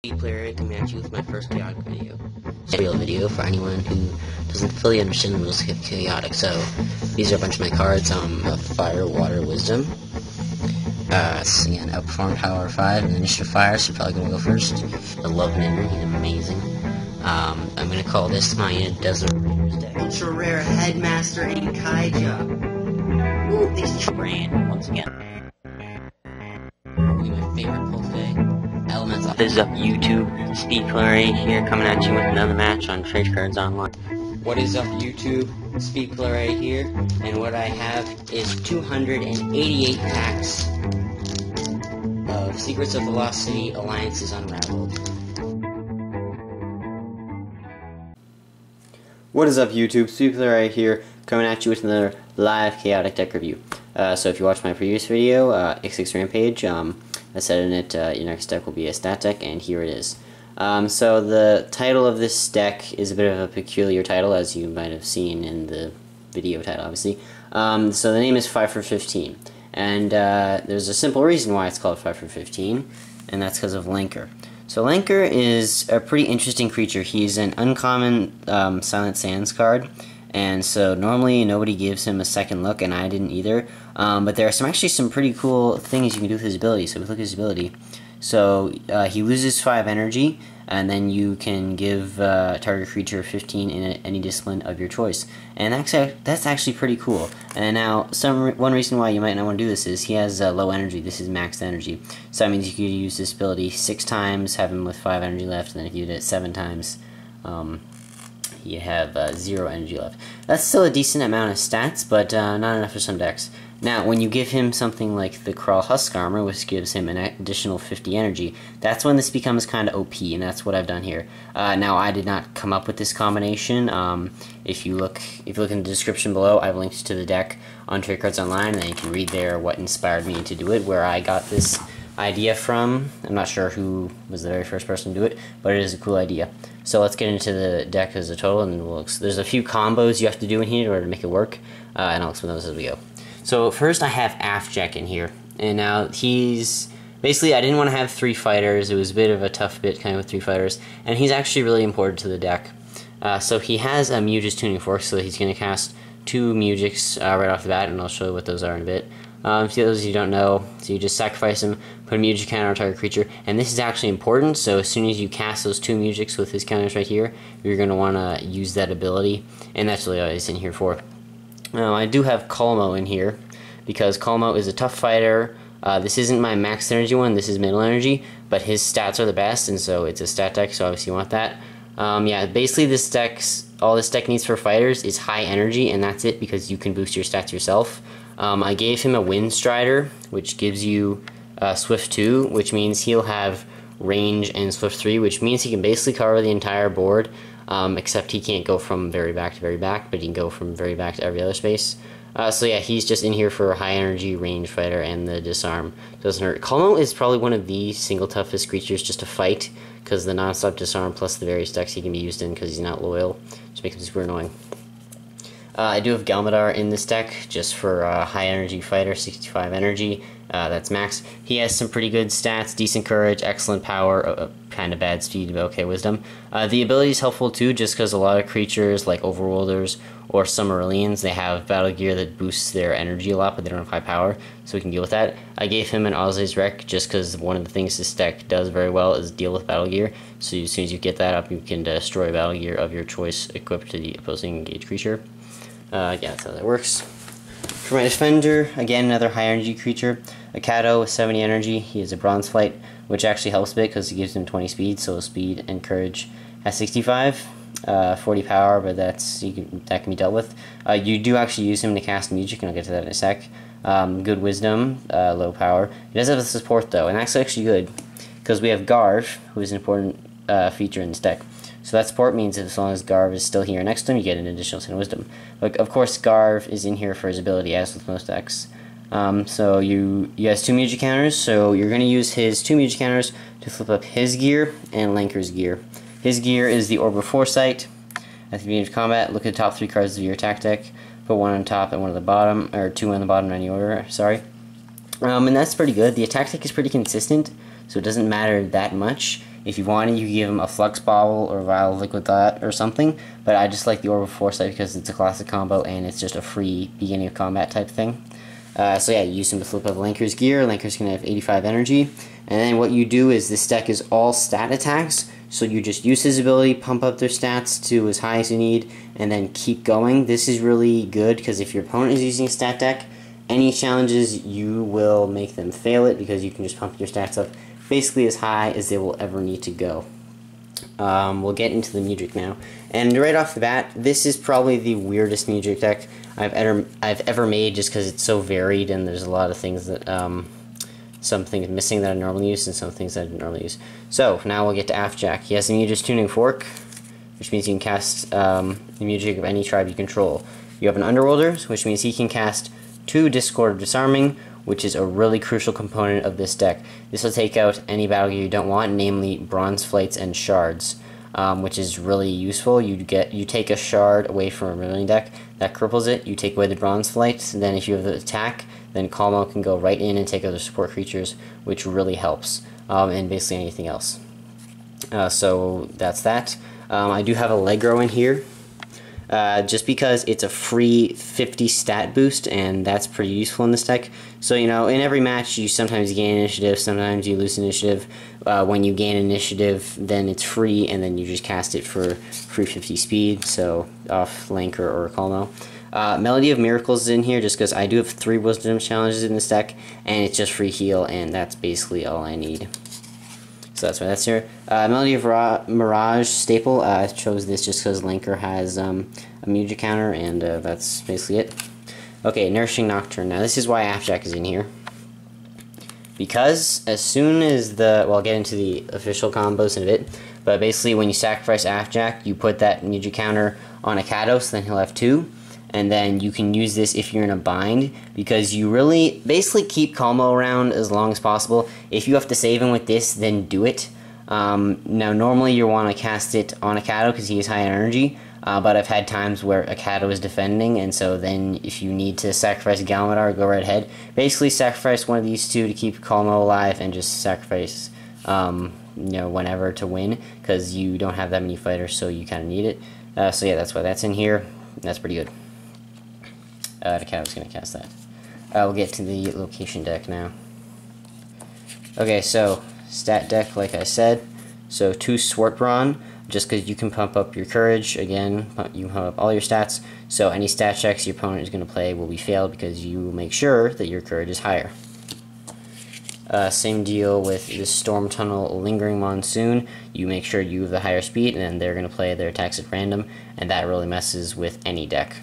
Player coming at you with my first chaotic video. It's a real video for anyone who doesn't fully understand the rules of chaotic. So these are a bunch of my cards. Fire, Water, Wisdom. Again, Outperform Power 5 and Initiative Fire, so you're probably gonna go first. The Love Mender, he's amazing. I'm gonna call this my Desert Raiders deck. Ultra Rare Headmaster and Kaija. Ooh, these brand once again. Probably my favorite pull today. Elemental. This is up YouTube. Speed Player 8 here, coming at you with another match on Trade Cards Online. What is up YouTube? Speed Player 8 here, and what I have is 288 packs of Secrets of Velocity Alliances Unraveled. What is up YouTube? Speed Player 8 here, coming at you with another live chaotic deck review. So if you watched my previous video, X6 Rampage, I said in it, your next deck will be a stat deck, and here it is. So the title of this deck is a bit of a peculiar title, as you might have seen in the video title, obviously. So the name is 5 for 15, and there's a simple reason why it's called 5 for 15, and that's because of Lanker. So Lanker is a pretty interesting creature. He's an uncommon Silent Sands card, and so normally nobody gives him a second look, and I didn't either. But there are actually some pretty cool things you can do with his ability. So we look at his ability. So he loses 5 energy, and then you can give target creature 15 in any discipline of your choice. And that's actually pretty cool. And now, one reason why you might not want to do this is he has low energy. This is max energy. So that means you could use this ability 6 times, have him with 5 energy left, and then if you did it 7 times, you have 0 energy left. That's still a decent amount of stats, but not enough for some decks. Now, when you give him something like the Crawl Husk Armor, which gives him an additional 50 energy, that's when this becomes kind of OP, and that's what I've done here. Now, I did not come up with this combination. If you look in the description below, I've linked to the deck on Trade Cards Online, and then you can read there what inspired me to do it, where I got this idea from. I'm not sure who was the very first person to do it, but it is a cool idea. So let's get into the deck as a total, and there's a few combos you have to do in here in order to make it work, and I'll explain those as we go. So first I have Afjack in here, and now he's basically, I didn't want to have 3 fighters. It was a bit of a tough bit kind of with 3 fighters, and he's actually really important to the deck. So he has a Mewtwo's Tuning Fork, so he's going to cast 2 Mewtwo's right off the bat, and I'll show you what those are in a bit. For those of you who don't know, so you just sacrifice him, put a Mewtwo counter on target creature, and this is actually important, so as soon as you cast those 2 Mewtwo's with his counters right here, you're going to want to use that ability, and that's really what it's in here for. I do have Colmo in here, because Colmo is a tough fighter. This isn't my max energy one, this is middle energy, but his stats are the best, and so it's a stat deck, so obviously you want that. Yeah, basically all this deck needs for fighters is high energy, and that's it, because you can boost your stats yourself. I gave him a Wind Strider, which gives you Swift 2, which means he'll have range and Swift 3, which means he can basically cover the entire board, except he can't go from very back to very back, but he can go from very back to every other space. So yeah, he's just in here for a high energy range fighter, and the disarm doesn't hurt. Colmo is probably one of the single toughest creatures just to fight, because the non-stop disarm plus the various decks he can be used in because he's not loyal, which makes him super annoying. I do have Galmadar in this deck, just for a high energy fighter, 65 energy, that's max. He has some pretty good stats, decent courage, excellent power, kind of bad speed, but okay wisdom. The ability is helpful too, just because a lot of creatures like Overworlders or Summerilians, they have battle gear that boosts their energy a lot, but they don't have high power, so we can deal with that. I gave him an Ozzy's Wreck, just because one of the things this deck does very well is deal with battle gear, so as soon as you get that up, you can destroy battle gear of your choice equipped to the opposing engaged creature. Yeah, that's how that works. For my defender, again, another high energy creature. A Kato with 70 energy. He has a Bronze Flight, which actually helps a bit because it gives him 20 speed, so speed and courage has 65. 40 power, but that can be dealt with. You do actually use him to cast music, and I'll get to that in a sec. Good wisdom, low power. He does have a support though, and that's actually good because we have Garv, who is an important feature in this deck. So that support means that as long as Garv is still here next to him, you get an additional 10 wisdom. But of course, Garv is in here for his ability, as with most decks. So he has 2 Mewtwo counters, so you're going to use his 2 Mewtwo counters to flip up his gear and Lanker's gear. His gear is the Orb of Foresight. At the beginning of combat, look at the top 3 cards of your attack deck. Put 1 on top and 1 on the bottom, or 2 on the bottom in any order, sorry. And that's pretty good. The attack deck is pretty consistent, so it doesn't matter that much. If you wanted, you could give him a Flux Bottle or a Vial of Liquid Thought or something, but I just like the Orb of Foresight because it's a classic combo and it's just a free beginning of combat type thing. So yeah, you use him to flip up Lanker's gear. Lanker's going to have 85 energy. And then what you do is this deck is all stat attacks, so you just use his ability, pump up their stats to as high as you need, and then keep going. This is really good because if your opponent is using a stat deck, any challenges, you will make them fail it because you can just pump your stats up basically as high as they will ever need to go. We'll get into the Mudrik now. And right off the bat, this is probably the weirdest Mudrik deck I've ever made just because it's so varied and there's a lot of things that, some things missing that I normally use and some things that I didn't normally use. So, now we'll get to Afjack. He has a Mudris Tuning Fork, which means you can cast the Mudrik of any tribe you control. You have an Underworlder, which means he can cast 2 Discord of Disarming, which is a really crucial component of this deck. This will take out any battle gear you don't want, namely Bronze Flights and Shards, which is really useful. You take a Shard away from a Vermilion deck, that cripples it, you take away the Bronze Flight, and then if you have the attack, then Kalmo can go right in and take other support creatures, which really helps, and basically anything else. So that's that. I do have Allegro in here, just because it's a free 50 stat boost, and that's pretty useful in this deck. So, you know, in every match, you sometimes gain initiative, sometimes you lose initiative. When you gain initiative, then it's free, and then you just cast it for free 50 speed, so off Lanker or Kalmo. Melody of Miracles is in here just because I do have 3 Wisdom challenges in this deck, and it's just free heal, and that's basically all I need. So that's why that's here. Melody of Mirage staple. I chose this just because Lanker has a Mudrik counter, and that's basically it. Okay, Nourishing Nocturne. Now this is why Afjack is in here. Because as soon as well, I'll get into the official combos in a bit, but basically when you sacrifice Afjack, you put that Mudrik counter on a Kados, then he'll have 2. And then you can use this if you're in a bind, because you really basically keep Kalmo around as long as possible. If you have to save him with this, then do it. Now normally you want to cast it on a Kato because he has high energy, but I've had times where a Kato is defending, and so then if you need to sacrifice Galmadar, go right ahead. Basically sacrifice one of these 2 to keep Kalmo alive, and just sacrifice you know, whenever to win, because you don't have that many fighters, so you kind of need it. So yeah, that's why that's in here. That's pretty good. The cat was going to cast that. We'll get to the location deck now. Okay, so stat deck, like I said. So 2 Swartbrawn, just because you can pump up your courage. Again, you can pump up all your stats. So any stat checks your opponent is going to play will be failed because you make sure that your courage is higher. Same deal with the Storm Tunnel Lingering Monsoon. You make sure you have the higher speed, and then they're going to play their attacks at random, and that really messes with any deck.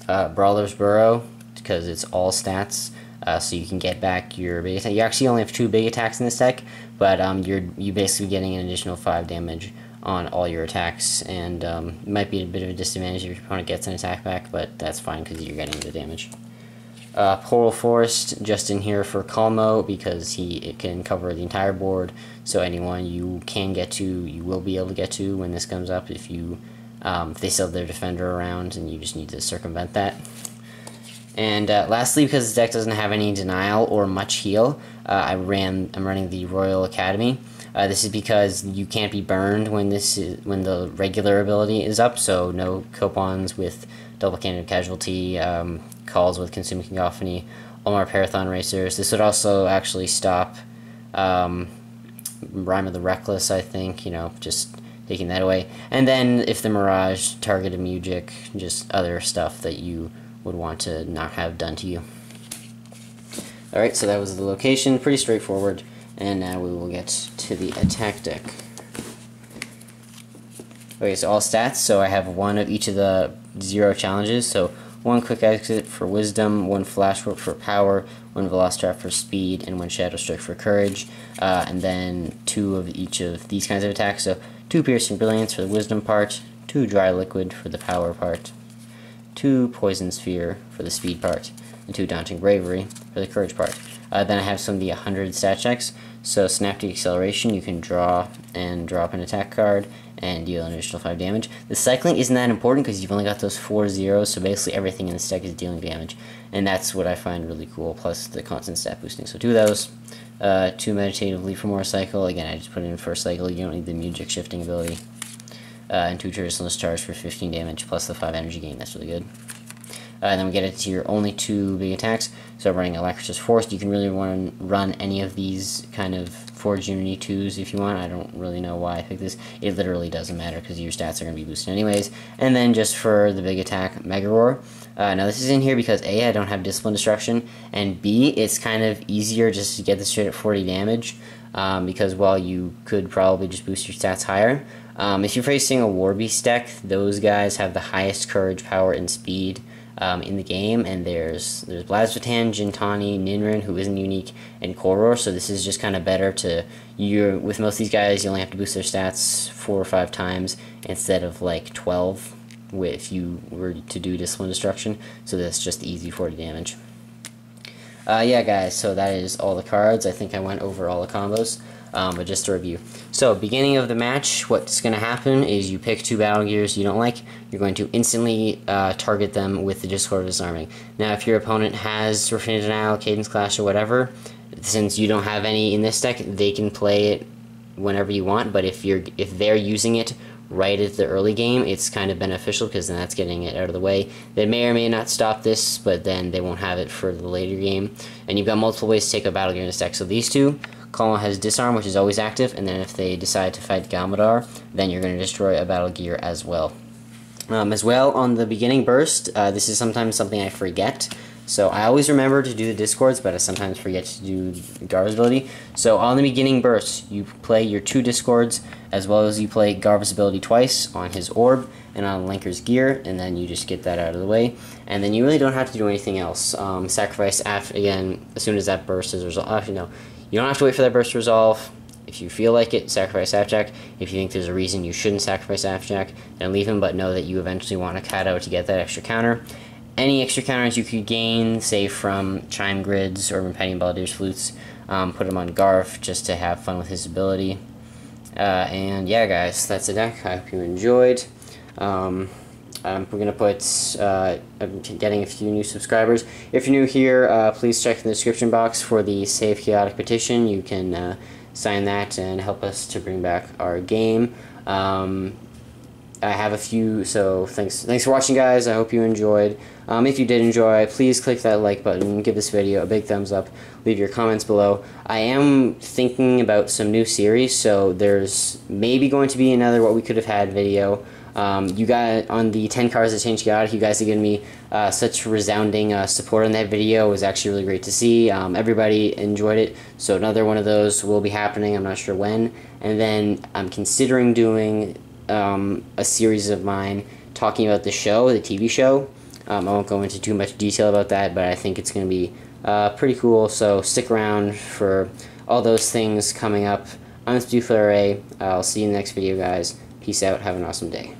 Brawler's Burrow, because it's all stats, so you can get back your big attack. You actually only have 2 big attacks in this deck, but you're basically getting an additional 5 damage on all your attacks, and it might be a bit of a disadvantage if your opponent gets an attack back, but that's fine because you're getting the damage. Coral Forest, just in here for Kalmo, because it can cover the entire board, so anyone you can get to, you will be able to get to when this comes up if they still have their defender around, and you just need to circumvent that. And lastly, because this deck doesn't have any denial or much heal, I'm running the Royal Academy. This is because you can't be burned when the regular ability is up, so no coupons with Double Candid Casualty, calls with Consuming Cacophony, Omar Parathon Racers. This would also actually stop Rhyme of the Reckless, I think, you know, just taking that away. And then if the Mirage targeted Mudrik, just other stuff that you would want to not have done to you. Alright, so that was the location, pretty straightforward, and now we will get to the attack deck. Okay, so all stats, so I have 1 of each of the 0 challenges, so 1 Quick Exit for Wisdom, 1 Flash Whip for Power, 1 Velociraptor for Speed, and 1 Shadow Strike for Courage, and then 2 of each of these kinds of attacks, so 2 Piercing Brilliance for the Wisdom part, 2 Dry Liquid for the Power part, 2 Poison Sphere for the Speed part, and 2 Daunting Bravery for the Courage part. Then I have some of the 100 stat checks, so Synaptic Acceleration, you can draw and drop an attack card and deal an additional 5 damage. The cycling isn't that important because you've only got those 4 zeros, so basically everything in this deck is dealing damage, and that's what I find really cool, plus the constant stat boosting. So 2 of those. 2 Meditative Leap for more cycle. Again, I just put it in first cycle. You don't need the music shifting ability. And 2 Traditionalist Charge for 15 damage plus the 5 energy gain. That's really good. And then we get it to your only 2 big attacks. So running Alacritus Force, you can really run any of these kind of Forge Unity 2s if you want. I don't really know why I picked this. It literally doesn't matter because your stats are going to be boosted anyways. And then just for the big attack, Mega Roar. Now this is in here because A, I don't have Discipline Destruction, and B, it's kind of easier just to get this straight at 40 damage because while you could probably just boost your stats higher, if you're facing a War Beast deck, those guys have the highest courage, power, and speed in the game, and there's Blaziken, Jintani, Ninrin, who isn't unique, and Koror, so this is just kind of better to, with most of these guys, you only have to boost their stats 4 or 5 times instead of like 12 if you were to do Discipline Destruction, so that's just easy 40 damage. Yeah guys, so that is all the cards. I think I went over all the combos. But just to review. So, beginning of the match, what's going to happen is you pick 2 Battle Gears you don't like. You're going to instantly target them with the Discord Disarming. Now, if your opponent has Refinite Denial, Cadence Clash, or whatever, since you don't have any in this deck, they can play it whenever you want. But if they're using it right at the early game, it's kind of beneficial because then that's getting it out of the way. They may or may not stop this, but then they won't have it for the later game. And you've got multiple ways to take a Battle Gear in this deck. So these 2. Kama has Disarm, which is always active, and then if they decide to fight Galmadar, then you're going to destroy a Battle Gear as well. As well, on the beginning burst, this is sometimes something I forget. So I always remember to do the Discords, but I sometimes forget to do Garva's ability. So on the beginning burst, you play your 2 Discords, as well as you play Garva's ability twice on his Orb and on Linker's Gear, and then you just get that out of the way. And then you really don't have to do anything else. Sacrifice, again, as soon as that burst is resolved. Actually, no. You don't have to wait for that burst to resolve. If you feel like it, sacrifice Appjack. If you think there's a reason you shouldn't sacrifice Appjack, then leave him, but know that you eventually want a Kato to get that extra counter. Any extra counters you could gain, say from Chime Grids or Impending Balladeer's Flutes, put them on Garf just to have fun with his ability. And yeah guys, that's the deck. I hope you enjoyed. We're going to put, I'm getting a few new subscribers. If you're new here, please check the description box for the Save Chaotic petition. You can sign that and help us to bring back our game. I have a few, so thanks for watching guys. I hope you enjoyed. If you did enjoy, please click that like button, give this video a big thumbs up, leave your comments below. I am thinking about some new series, so there's maybe going to be another What We Could Have Had video. You got on the 10 cards that changed Chaotic, you guys have given me such resounding support on that video. It was actually really great to see. Everybody enjoyed it, so another one of those will be happening. I'm not sure when. And then I'm considering doing a series of mine talking about the show, the TV show. I won't go into too much detail about that, but I think it's going to be pretty cool, so stick around for all those things coming up. I'm SpeedFlurry. I'll see you in the next video, guys. Peace out. Have an awesome day.